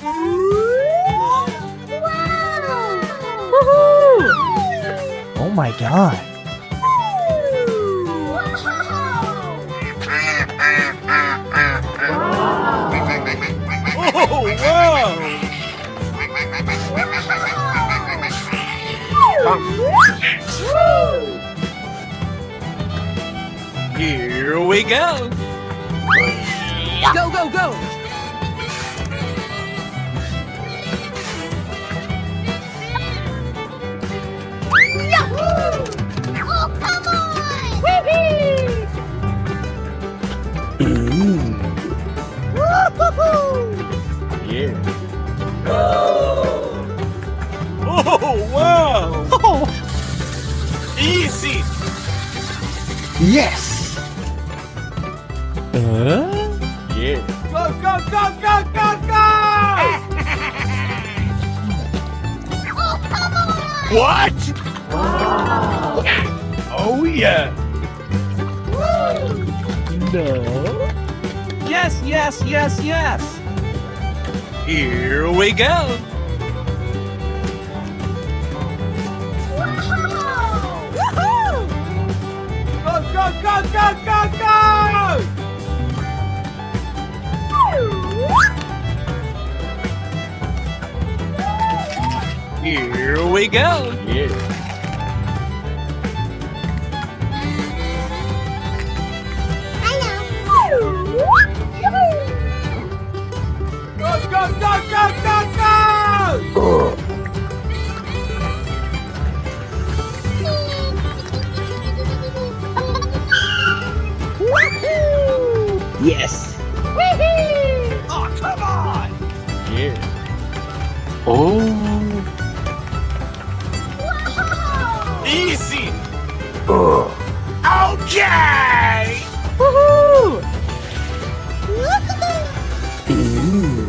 Oh my god. Oh, wow! Here we go! Go, go, go! Oh, come on! Yeah. Oh, wow! Oh, Easy! yes. Yeah. Go, go, go, go, go, go! Oh, come on! What? Oh, yeah! No. Yes, yes, yes, yes! Here we go! Go, go, go, go, go, go! Here we go! Yeah. Go, go, go, go, go, go! Yes. Oh, come on! Yeah. Oh. Easy! Okay!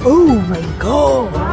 Oh my god.